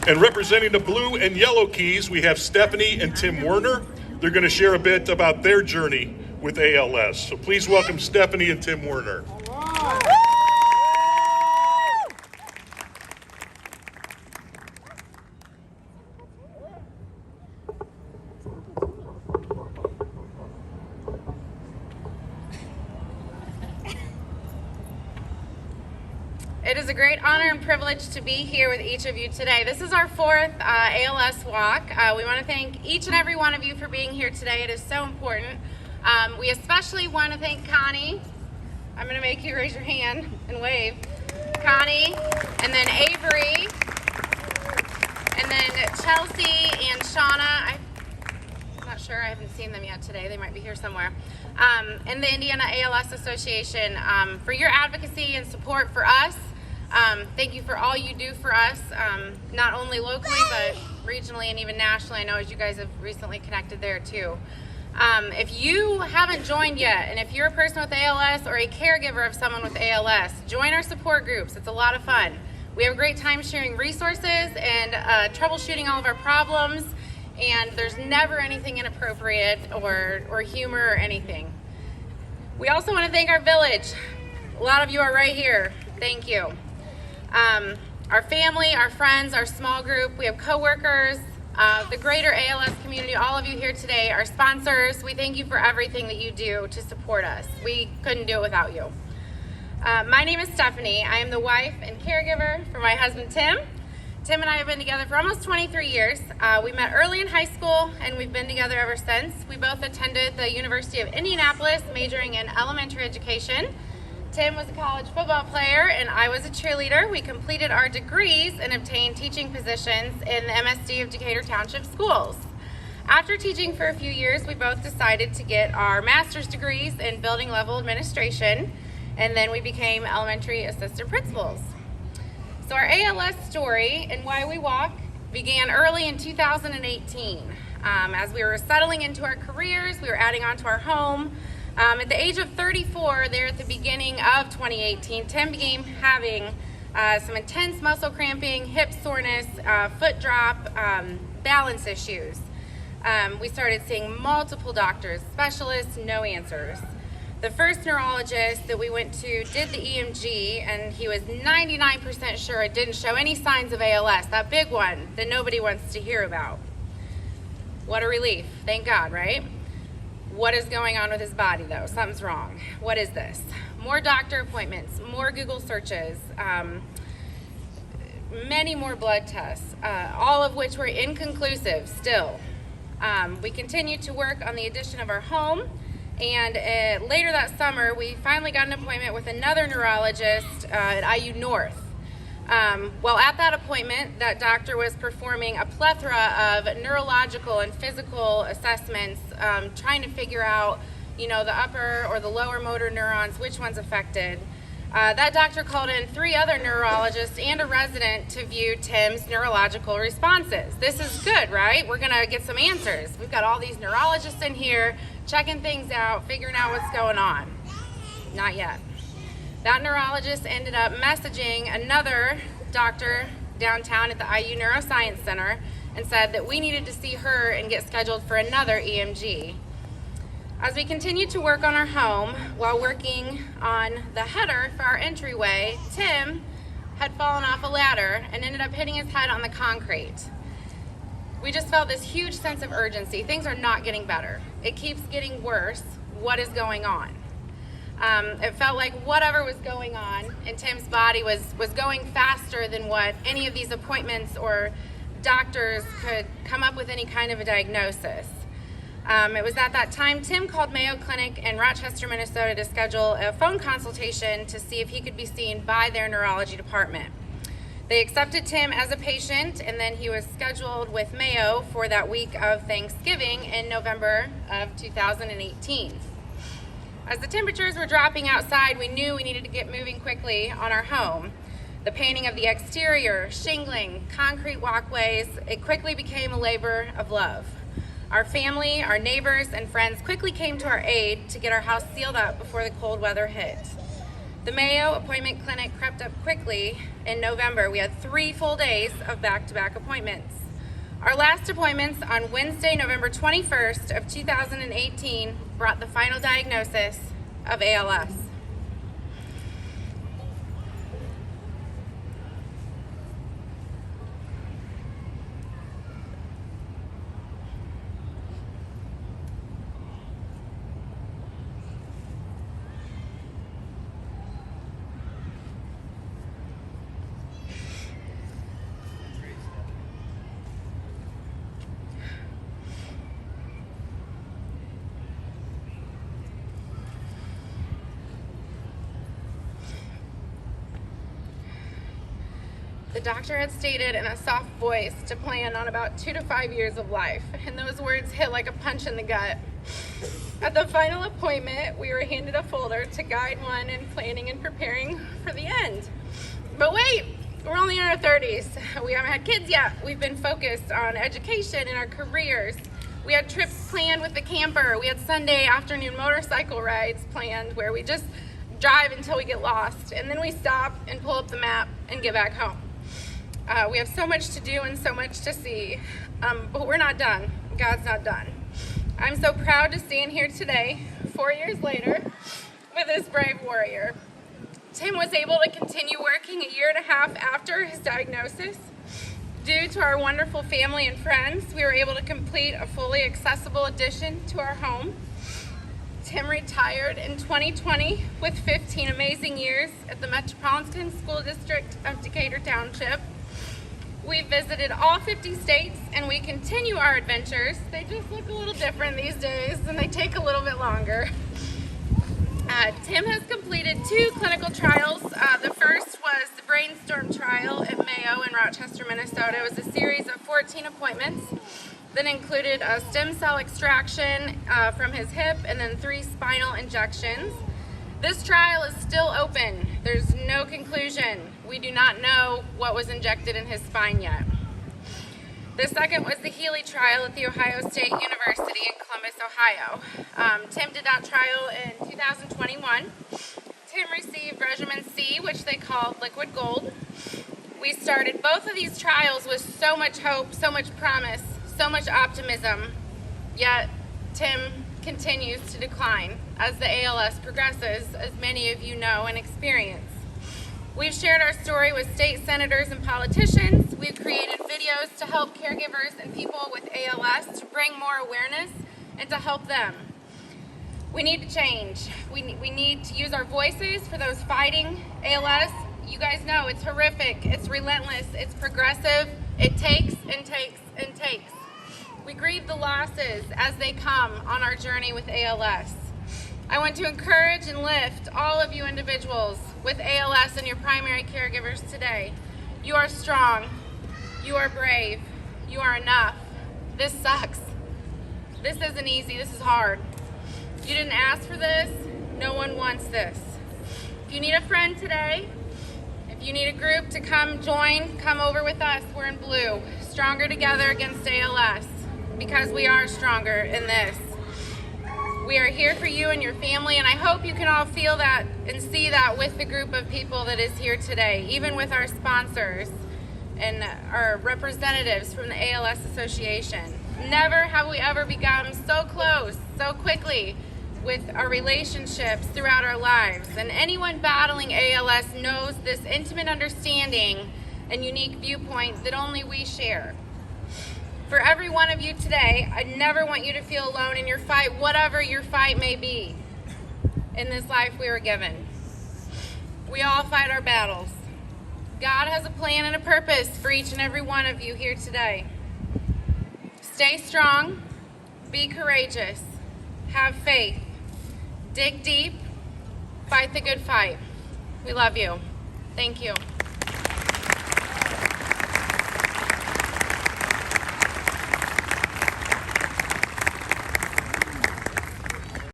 And representing the blue and yellow keys, we have Stephanie and Tim Werner. They're going to share a bit about their journey with ALS. So please welcome Stephanie and Tim Werner. It is a great honor and privilege to be here with each of you today. This is our fourth ALS walk. We want to thank each and every one of you for being here today. It is so important. We especially want to thank Connie. I'm going to make you raise your hand and wave. Connie, and then Avery, and then Chelsea and Shauna. I'm not sure, I haven't seen them yet today. They might be here somewhere. And the Indiana ALS Association for your advocacy and support for us. Thank you for all you do for us, not only locally, but regionally and even nationally. I know as you guys have recently connected there too. If you haven't joined yet, and if you're a person with ALS or a caregiver of someone with ALS, join our support groups. It's a lot of fun. We have a great time sharing resources and troubleshooting all of our problems, and there's never anything inappropriate or humor or anything. We also want to thank our village. A lot of you are right here. Thank you. Our family, our friends, our small group, we have coworkers, the greater ALS community, all of you here today, our sponsors. We thank you for everything that you do to support us. We couldn't do it without you. My name is Stephanie. I am the wife and caregiver for my husband, Tim. Tim and I have been together for almost 23 years. We met early in high school and we've been together ever since. We both attended the University of Indianapolis, majoring in elementary education. Tim was a college football player and I was a cheerleader. We completed our degrees and obtained teaching positions in the MSD of Decatur Township Schools. After teaching for a few years, we both decided to get our master's degrees in building level administration, and then we became elementary assistant principals. So our ALS story and why we walk began early in 2018. As we were settling into our careers, we were adding on to our home. At the age of 34, there at the beginning of 2018, Tim began having some intense muscle cramping, hip soreness, foot drop, balance issues. We started seeing multiple doctors, specialists, no answers. The first neurologist that we went to did the EMG, and he was 99% sure it didn't show any signs of ALS, that big one that nobody wants to hear about. What a relief. Thank God, right? What is going on with his body, though? Something's wrong. What is this? More doctor appointments, more Google searches, many more blood tests, all of which were inconclusive still. We continued to work on the addition of our home, and later that summer, we finally got an appointment with another neurologist at IU North. Well, at that appointment, that doctor was performing a plethora of neurological and physical assessments, trying to figure out, the upper or the lower motor neurons, which one's affected. That doctor called in 3 other neurologists and a resident to view Tim's neurological responses. This is good, right? We're gonna get some answers. We've got all these neurologists in here checking things out, figuring out what's going on. Not yet. That neurologist ended up messaging another doctor downtown at the IU Neuroscience Center and said that we needed to see her and get scheduled for another EMG. As we continued to work on our home while working on the header for our entryway, Tim had fallen off a ladder and ended up hitting his head on the concrete. We just felt this huge sense of urgency. Things are not getting better. It keeps getting worse. What is going on? It felt like whatever was going on in Tim's body was going faster than what any of these appointments or doctors could come up with any kind of a diagnosis. It was at that time Tim called Mayo Clinic in Rochester, Minnesota to schedule a phone consultation to see if he could be seen by their neurology department. They accepted Tim as a patient, and then he was scheduled with Mayo for that week of Thanksgiving in November of 2018. As the temperatures were dropping outside, we knew we needed to get moving quickly on our home. The painting of the exterior, shingling, concrete walkways, it quickly became a labor of love. Our family, our neighbors, and friends quickly came to our aid to get our house sealed up before the cold weather hit. The Mayo appointment clinic crept up quickly in November. We had 3 full days of back-to-back appointments. Our last appointments on Wednesday, November 21st of 2018 brought the final diagnosis of ALS. The doctor had stated in a soft voice to plan on about 2 to 5 years of life, and those words hit like a punch in the gut. At the final appointment, we were handed a folder to guide one in planning and preparing for the end. But wait, we're only in our 30s. We haven't had kids yet. We've been focused on education and our careers. We had trips planned with the camper. We had Sunday afternoon motorcycle rides planned where we just drive until we get lost, and then we stop and pull up the map and get back home. We have so much to do and so much to see, but we're not done. God's not done. I'm so proud to stand here today, 4 years later, with this brave warrior. Tim was able to continue working a year and a half after his diagnosis. Due to our wonderful family and friends, we were able to complete a fully accessible addition to our home. Tim retired in 2020 with 15 amazing years at the Metropolitan School District of Decatur Township. We visited all 50 states, and we continue our adventures. They just look a little different these days, and they take a little bit longer. Tim has completed 2 clinical trials. The first was the Brainstorm trial at Mayo in Rochester, Minnesota. It was a series of 14 appointments that included a stem cell extraction from his hip and then 3 spinal injections. This trial is still open. There's no conclusion. We do not know what was injected in his spine yet. The second was the Healy trial at The Ohio State University in Columbus, Ohio. Tim did that trial in 2021. Tim received regimen C, which they called liquid gold. We started both of these trials with so much hope, so much promise, so much optimism, yet Tim continues to decline as the ALS progresses, as many of you know and experience. We've shared our story with state senators and politicians. We've created videos to help caregivers and people with ALS to bring more awareness and to help them. We need to change. We need to use our voices for those fighting ALS. You guys know it's horrific, it's relentless, it's progressive. It takes and takes and takes. We grieve the losses as they come on our journey with ALS. I want to encourage and lift all of you individuals with ALS and your primary caregivers today. You are strong. You are brave. You are enough. This sucks. This isn't easy. This is hard. You didn't ask for this. No one wants this. If you need a friend today, if you need a group to come join, come over with us. We're in blue. Stronger together against ALS, because we are stronger in this. We are here for you and your family, and I hope you can all feel that and see that with the group of people that is here today, even with our sponsors and our representatives from the ALS Association. Never have we ever become so close, so quickly with our relationships throughout our lives. And anyone battling ALS knows this intimate understanding and unique viewpoint that only we share. For every one of you today, I never want you to feel alone in your fight, whatever your fight may be in this life we were given. We all fight our battles. God has a plan and a purpose for each and every one of you here today. Stay strong, be courageous, have faith, dig deep, fight the good fight. We love you. Thank you.